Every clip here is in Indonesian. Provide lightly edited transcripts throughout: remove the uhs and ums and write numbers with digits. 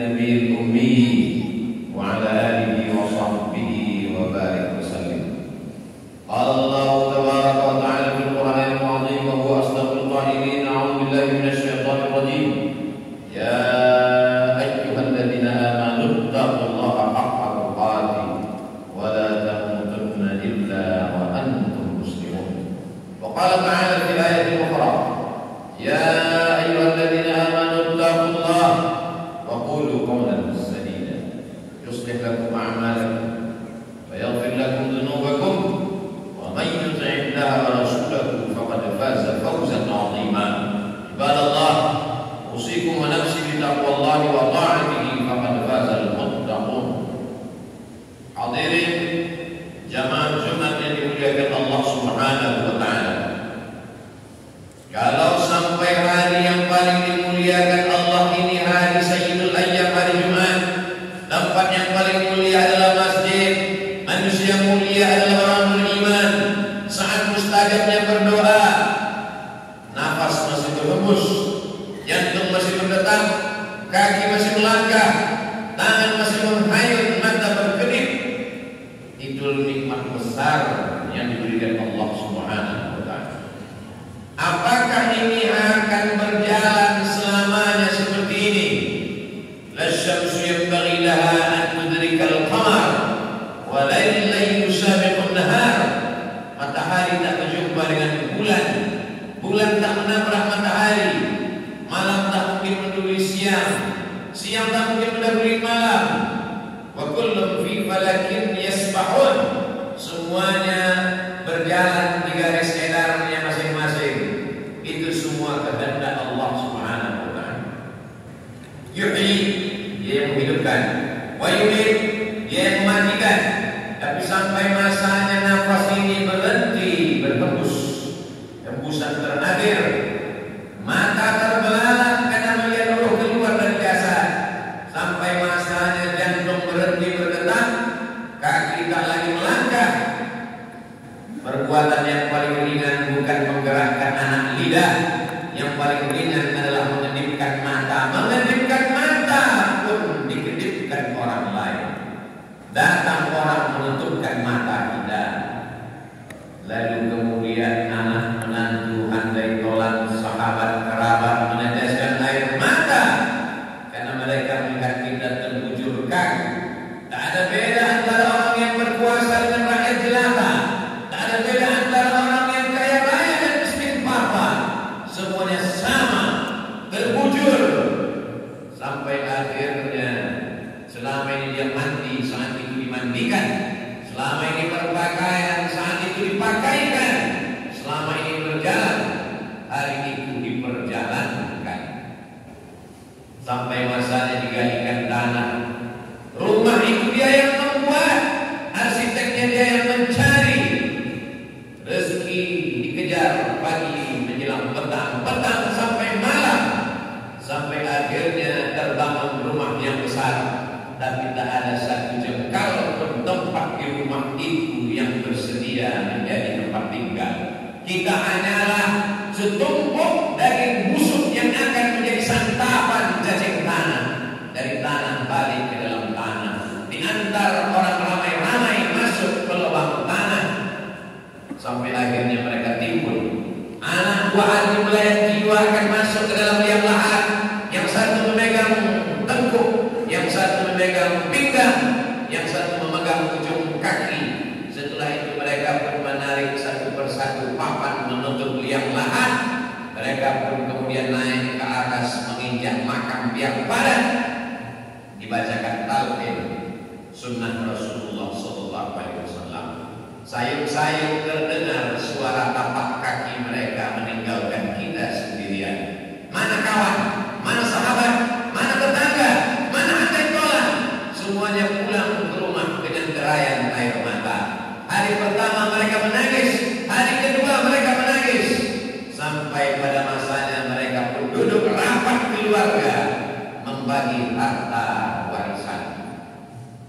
النبي الأمي وعلى آله وصحبه وبارك وسلم. قال الله تبارك وتعالى في القرآن العظيم وهو أصدق القائلين: أعوذ بالله من الشيطان الرجيم. يا أيها الذين آمنوا اتقوا الله حق تقاته ولا تموتن إلا وأنتم مسلمون. وقال تعالى في الآية الأخرى: يا أيها الذين آمنوا اتقوا الله وقولوا قولا سديدا يصلح لكم أعمالكم ويغفر لكم ذنوبكم ومن يطع الله ورسوله فقد فاز فوزا عظيما. عباد الله، أوصيكم ونفسي بتقوى الله وطاعته فقد فاز المتقون. Hadirin jamaah Jumat yang dimuliakan Allah Subhanahu wa taala. Kalau sampai hari yang paling dimuliakan Allah ini hari Sayyidul Ayyam, hari Jumat, tempat yang paling mulia adalah masjid, manusia mulia adalah orang beriman. Saat mustajabnya berdoa, nafas masih berhembus, jantung masih berdetak, kaki masih melangkah, tangan masih menghayut, mata berkedip. Itu nikmat besar yang diberikan Allah Subhanahu wa taala. Apakah ini akan berjalan selamanya seperti ini? Lasyamsu yanbaghi laha an tudrikal qamar wa laylu yusabiqun nahar. Matahari tak berjumpa dengan bulan, bulan tak menabrak matahari, malam tak mungkin mendahului siang, siang tak mungkin mendahului malam. Wa kullun fi falakin yasbahun. Semuanya berjalan di garis edarnya masing-masing. Itu semua kehendak Allah Subhanahu wa taala. Yuhyi, dia yang menghidupkan, wa yumiit, dia yang mematikan. Tapi sampai masanya nafas ini berhenti berhembus, hembusan terakhir, mata terbelalak karena melihat ruh keluar dari jasad. Sampai masanya jantung berhenti berdetak, kaki tak lagi melangkah. Perbuatan yang paling ringan bukan menggerakkan anak lidah, yang paling ringan adalah mengedipkan mata. Mengedipkan mata pun dikedipkan orang lain. Datang orang menutupkan mata kita, lalu kemudian anak menantu, handai tolan, sahabat, kerabat meneteskan air mata karena mereka melihat kita terbujurkan. Tak ada beda antara orang yang berkuasa dengan rakyat jelata. Tak ada beda antara orang yang kaya raya dan miskin papa. Semuanya sama, terbujur. Sampai akhirnya selama ini dia mandi, saat itu dimandikan. Selama ini berpakaian, saat itu dipakaikan. Selama ini berjalan, hari itu diperjalankan. Sampai masanya digalikan tanah. Rumah itu dia yang membuat, arsiteknya dia yang mencari. Rezeki dikejar pagi menjelang petang, petang sampai malam, sampai akhirnya terbangun rumah yang besar. Tapi tak ada satu jengkal pun tempat di rumah itu yang bersedia menjadi tempat tinggal. Kita hanyalah setumpuk daging busuk yang akan menjadi santapan cacing tanah. Dari tanah balik ke dalam tanah, diantar orang ramai-ramai masuk ke lubang tanah, sampai akhirnya mereka timbul. Anak buah hati melayang jiwa akan masuk ke dalam liang lahat. Yang satu memegang tengkuk, yang satu memegang pinggang, yang satu memegang ujung kaki. Setelah itu mereka pun menarik satu persatu papan menutup liang lahat. Mereka pun kemudian naik ke atas menginjak makam biang padat. Dibacakan talqin sunnah Rasulullah sallallahu alaihi wasallam. Sayup-sayup terdengar suara tapak kaki mereka meninggalkan kita sendirian. Mana kawan? Mana sahabat? Mana tetangga? Mana handai tolan? Semuanya pulang ke rumah dengan derayan air mata. Hari pertama mereka menangis, hari kedua mereka menangis, sampai pada masanya mereka pun duduk rapat keluarga membagi harta warisan.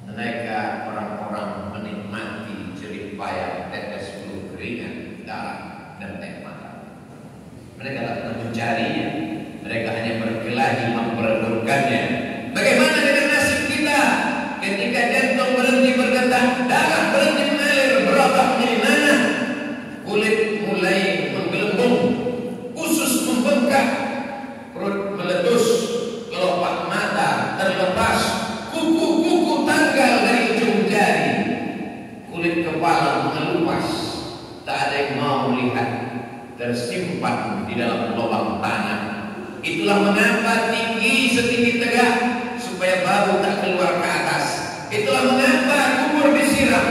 Mereka orang-orang menikmati jerih payah tetes bulu keringat, darah dan air mata. Mereka tak pernah mencarinya, mereka hanya berkelahi memperebutkannya. Bagaimana disimpan di dalam lubang tanah. Itulah mengapa tinggi setinggi tegak supaya bau tak keluar ke atas. Itulah mengapa kubur disiram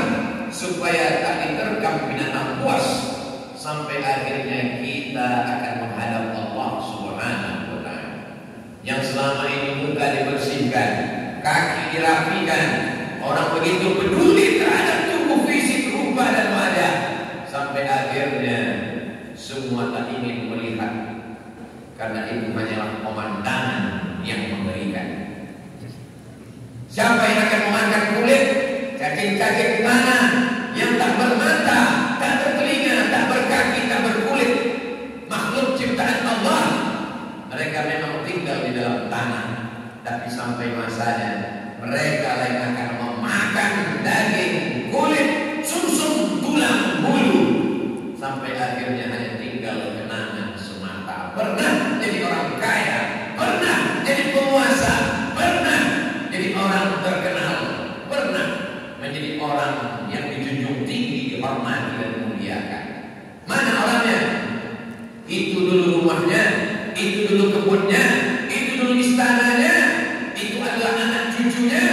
supaya tak diterkam binatang buas. Sampai akhirnya kita akan menghadap Allah Subhanahu wa ta'ala. Yang selama ini muka dibersihkan, kaki dirapikan, orang begitu peduli terhadap tubuh fisik, rupa dan wajah, sampai akhirnya semua tak ingin melihat, karena itu hanyalah pemandangan yang mengerikan. Siapa yang akan memakan kulit cacing-cacing tanah yang tak bermata, tak bertelinga, tak berkaki, tak berkulit, makhluk ciptaan Allah? Mereka memang tinggal di dalam tanah, tapi sampai masanya mereka yang akan memakan daging, kulit, sumsum, tulang, bulu, sampai akhirnya hanya tinggal kenangan semata. Pernah jadi orang kaya, pernah jadi penguasa, pernah jadi orang terkenal, pernah menjadi orang yang dijunjung tinggi, dihormati dan dimuliakan. Mana orangnya? Itu dulu rumahnya, itu dulu kebunnya, itu dulu istananya, itu adalah anak cucunya.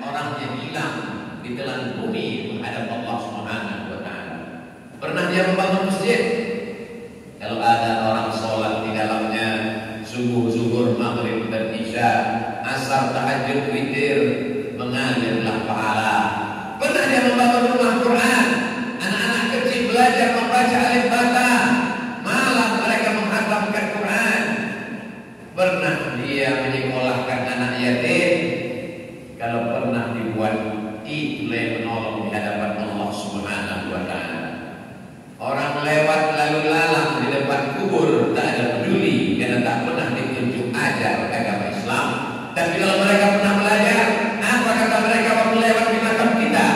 Orangnya hilang di telan bumi menghadap Allah Subhanahu wa ta'ala. Pernah dia membangun masjid? Kalau ada orang sholat di dalamnya, subuh, zuhur, maghrib dan isya, asar, tahajud, witir, mengalirlah pahala. Pernah dia membangun rumah Quran, anak-anak kecil belajar membaca alif bata, malam mereka menghatamkan Quran. Pernah dia menyekolahkan anak yatim? Kalau pernah dibuat, itulah yang menolong di hadapan Allah Subhanahu wa ta'ala. Orang lewat lalu lalang di depan kubur tak ada peduli, karena tak pernah ditunjuk ajar agama Islam. Tapi kalau mereka pernah belajar, apa kata mereka waktu lewat di makam kita?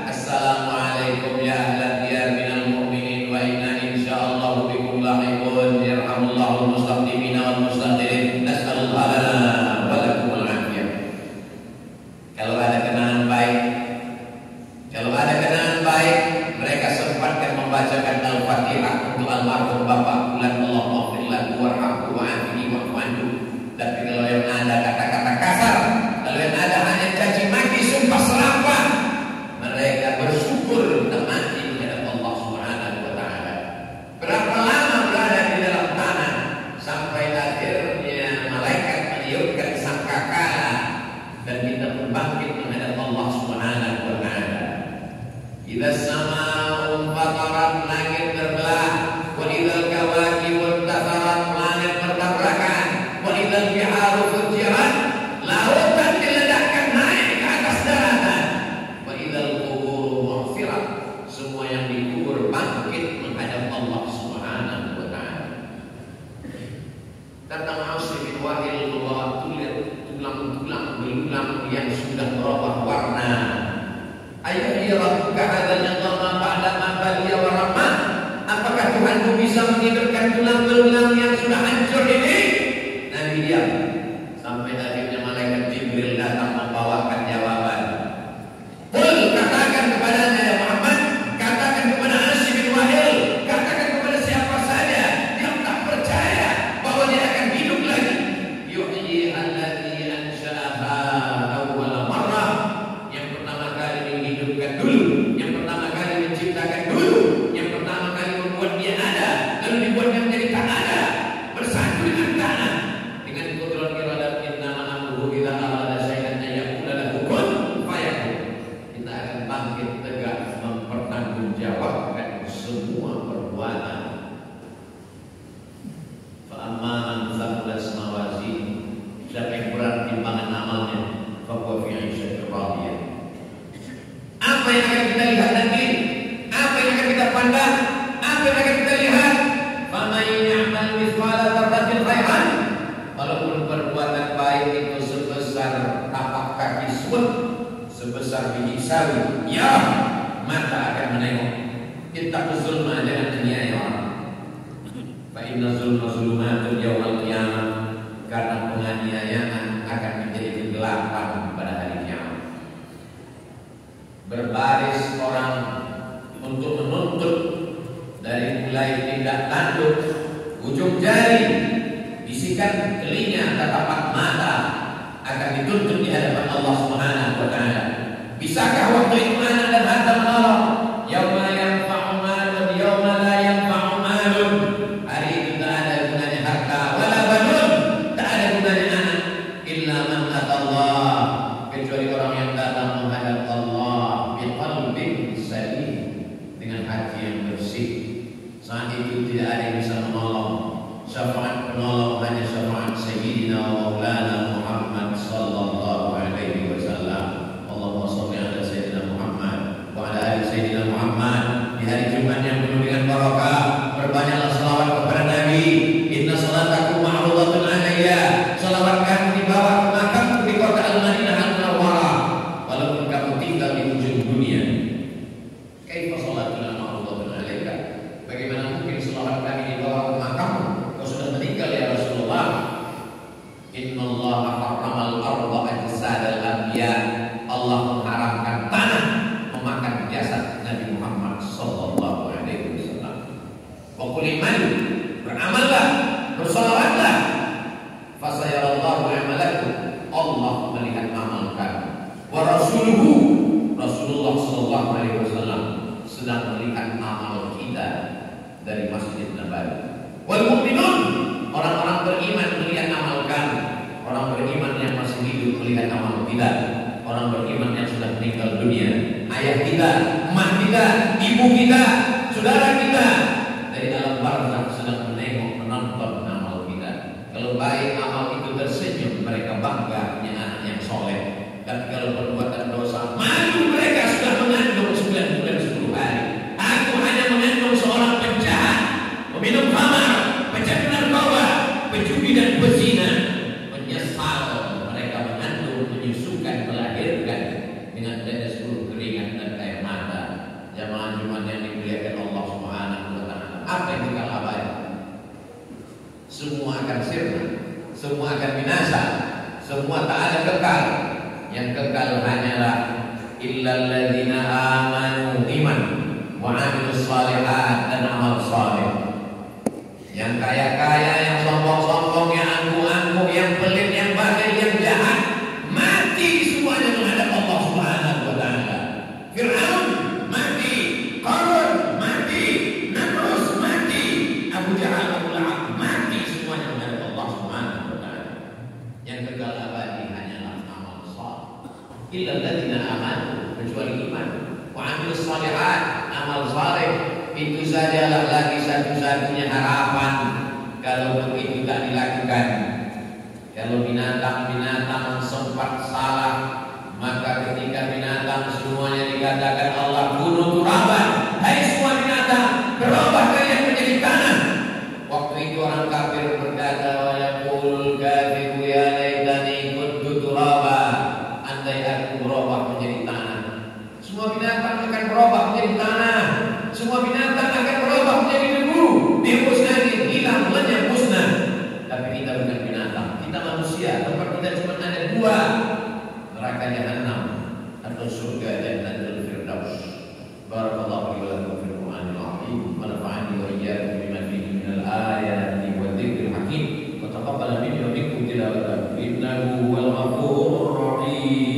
Assalamualaikum ya ahlan diyar minal mu'minin wa inna insyaallah bikum lahiqun yarhamullahu mustaqimina wal mustaqirin nas'alullah lana wa lakumul afiyah. Kalau ada kenangan baik, mereka sempatkan membacakan Al-Fatihah untuk almarhum Bapak Bulan, Allah maghfirlah warhamhu wa'afihi wa'fu. Tapi kalau yang ada kata-kata kasar, kalau yang ada hanya caci maki, sumpah serapah, mereka bersyukur tak mati kepada Allah Subhanahu wa ta'ala. Berapa lama berada di dalam tanah sampai akhirnya malaikat meniupkan sangkakala dan kita berbangkit menghadap Allah Subhanahu wa ta'ala. Idza sama'un fatarat, langit terbelah, wa idzal kawakibun tasarat, planet bertabrakan, wa idzal biharu fujirat, lautan diledakkan naik ke atas daratan, wa idzal quburu mughfirat, semua yang dikubur bangkit menghadap Allah Subhanahu wa ta'ala. Datang Asim bin Wahil membawa tulang-tulang belulang yang sudah berubah warna. Ayyuhirabbuka hadzal nizama ba'da ma baliya wa rahmah. Apakah Tuhanmu bisa menghidupkan tulang-tulang yang sudah hancur ini? Nabi diam sampai akhirnya malaikat Jibril datang membawakan jawaban. Qul, katakan kepadanya ya Muhammad, katakan kepada Asim bin Wahil, katakan kepada siapa saja yang tak percaya bahwa dia akan hidup lagi. Yuhyi alladzi ansha'aha awwala marrah, yang pertama kali menghidupkan dulu, yang pertama kali menciptakan dulu, yang pertama kali membuat dia ada, lalu dibuatnya menjadi tak ada, bersatu dengan tanah, dengan kudrat iradat innama amruhu idza arada syai'an an yaqula lahu kun fayakun. Kita akan bangkit tegak mempertanggungjawabkan semua perbuatan. Fa amma man thaqulat mawazin, siapa yang berat timbangan amalnya, fa huwa fi 'ishatin radiyah. Apa yang akan kita lihat nanti? Apa yang akan kita pandang? Apa yang akan kita lihat? Faman ya'mal mithqala dzarratin khairan, walaupun perbuatan baik itu sebesar tapak kaki suwet, sebesar biji sawi, ya mata akan menengok. Ittaqu zulma, jangan aniaya orang. Fa inna zulma zulumatun yaumal qiyamah, karena penganiayaan akan menjadi kegelapan pada hari kiamat. Berbaris orang untuk menuntut dari mulai tindak tanduk, ujung jari, bisikan telinga, tatapan mata akan dituntut di hadapan Allah Subhanahu wa taala. Bisakah waktu itu anak dan harta menolong? Yauma yanfa'u malun yauma la yanfa'u malun. Hari itu tak ada gunanya harta wala banun, tak ada gunanya anak illa man atallah, kecuali orang yang datang menghadap Allah biqalbin salim, dengan hati yang bersih. Saat itu tidak ada yang bisa menolong. Syafaat penolong hanya syafaat Sayyidina Maulana Muhammad sallallahu alaihi wasallam. Allahumma shalli ala Sayyidina Muhammad wa ala ali Sayyidina Muhammad. Di hari Jumat yang penuh dengan barakah, perbanyaklah selawat kepada Nabi. Inna salatakum ma'rudatun alayya. Selawat kamu dibawa ke makamku di kota Al-Madinah Al-Munawwarah, walaupun kamu tinggal di ujung dunia. Kaifa salatuna ma'rudatun alayka? Bagaimana mungkin selawat kami dibawa ke makammu? Kau sudah meninggal ya Rasulullah. Innallaha harramal arda ajsadal anbiya. Allah mengharamkan tanah memakan jasad Nabi Muhammad sallallahu alaihi wasallam. Wa qul iman, beramallah, bersalawatlah. Fasayarallahu amalakum, Allah melihat amal kamu. Wa rasuluhu, Rasulullah sallallahu alaihi wasallam sedang melihat amal kita dari Masjid Nabawi. Wal mu'minun, orang-orang beriman melihat amal kamu. Orang beriman yang masih hidup melihat amal kita. Orang beriman yang sudah meninggal dunia, ayah kita, emak kita, ibu kita, saudara kita dari alam barzakh sedang menengok, menonton amal kita. Kalau baik amal itu tersenyum, mereka bangga punya anak yang soleh. Dan kalau perbuatan dosa, malu mereka sudah mengandung 9 bulan 10 hari. Aku hanya mengandung seorang penjahat, peminum khamar, pecandu narkoba, pejudi dan pezina. Menyesal mereka mengandung, menyusukan, melahirkan dengan tetes bulu keringat dan air mata. Jamaah Jumat yang dimuliakan Allah Subhanahu wa taala. Apa yang kekal abadi? Semua akan sirna, semua akan binasa, semua tak ada kekal. Yang kekal hanyalah illal ladzina amanu, iman, wa amilus shalihat, dan amal saleh. Yang kaya-kaya, yang sombong-sombong, yang angkuh-angkuh, yang pelit, yang bakhil, yang jahat, mati semuanya menghadap Allah Subhanahu wa taala. Fir'aun mati, Qarun mati, Namrud mati, Abu Jahal, Abu Lahab mati, semuanya menghadap Allah Subhanahu wa taala. Yang kekal abadi hanyalah amal saleh. Illal ladzina amanu, kecuali iman, wa amilus shalihat, amal saleh. Itu sajalah lagi satu-satunya harapan. Kalau itu tak dilakukan, kalau binatang-binatang sempat salah, maka ketika binatang semuanya dikatakan Allah bunuh turaban, hai semua binatang berubah kalian menjadi tanah. Waktu itu orang kafir berkata, wa yaqul kafiru ya laitani kuntu turaba, andai aku berubah menjadi tanah. Semua binatang akan berubah menjadi tanah. Semua binatang akan berubah menjadi debu, dimusnahkan, hilang, lenyap, musnah. Tapi kita bukan binatang, kita manusia. Tempat kita cuma ada dua, neraka jahanam atau surga Jannatul Firdaus. Barakallahu li wa lakum fil Qur'anil azim, wa nafa'ani wa iyyakum bima fihi minal ayati wa dzikril hakim, wa taqabbal minni wa minkum tilawatahu innahu huwal ghafurur rahim.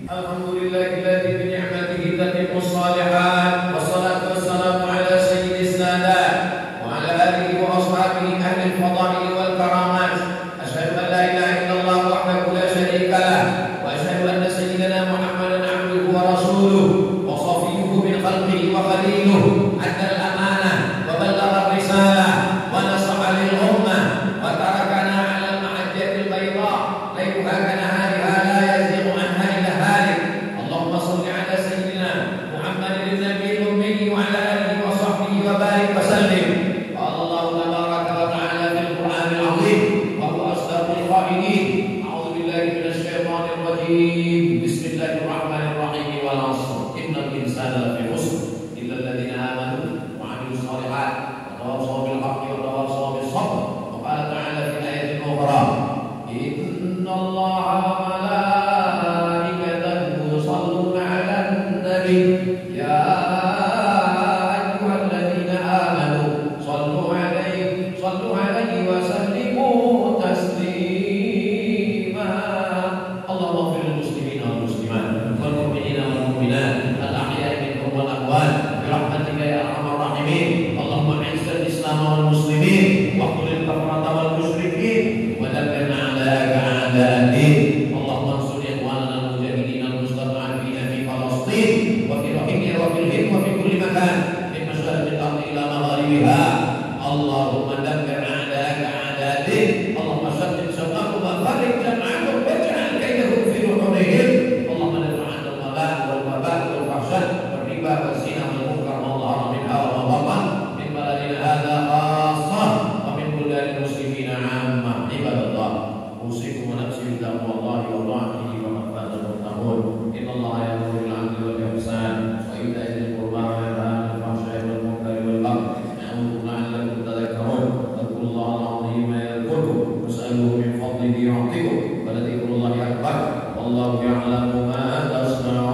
Alhamdulillahilladzi bi ni'matihi tatimmu shalihat, wassalatu wassalamu ala sayyidis sadat wa ala alihi wa ashabihi ahli al-fadail wal karamat. Asyhadu an la ilaha illallah wahdahu la syarika lah, wa asyhadu anna sayyidana Muhammadan abduhu wa rasuluhu wa safiyyuhu min khalqihi wa khaliluhu. Adda al-amanah wa ballagha ar-risalah wa nasaha lil ummah wa tarakana 'ala al-mahajjatil bayda layluha kanahariha la yazighu anha illa halik. Allahumma shalli 'ala sayyidina Muhammadin nabiyil ummi wa 'ala alihi wa sahbihi wa barik wa sallim. Allah tabaraka wa ta'ala fil Qur'anil azim wa huwa asdaqul qa'ilin. A'udzu billahi minasy syaithanir rajim. Bismillahirrahmanirrahim. Wal 'ashr innal insana lafi khusr illa alladziina amanu wa 'amilus shalihat wa tawassaw bil haqqi wa tawassaw bis sabr. Wa qala ta'ala fi ayatin ukhra, innallaha wa malaikatahu yusalluna 'alan nabi ya ayyuhalladzina amanu sallu اللهم اغفر للمسلمين والمسلمات والمؤمنين والمؤمنات الأحياء منهم والأموات برحمتك يا أرحم الراحمين. اللهم أعز الإسلام والمسلمين واقتل الكفرة والمشركين ودمر أعداءك أعداء الدين. اللهم انصر إخواننا المجاهدين المستضعفين في فلسطين وفي روهينيا وفي الهند وفي كل مكان من مشارق الأرض إلى مغاربها. اللهم دمر أعداءك أعداء الدين. اللهم شتت شملهم وفرق جمعهم واجعل كيدهم في نحورهم. اللهم ادفع عنا الغلاء والوباء والفحشاء والربا والزنا والمنكر ما ظهر منها وما بطن من بلدنا هذا خاصة ومن بلدان المسلمين عامة. عباد الله أوصيكم ونفسي بتقوى الله وطاعته فقد فاز المتقون. إن الله يأمر بالعدل والإحسان وإيتاء ذي القربى وينهى عن الفحشاء والمنكر والبغي يعظكم لعلكم تذكرون. اذكروا الله العظيم يذكركم واسألوه من فضله يعطيكم ولذكر الله أكبر والله يعلم ما تصنعون.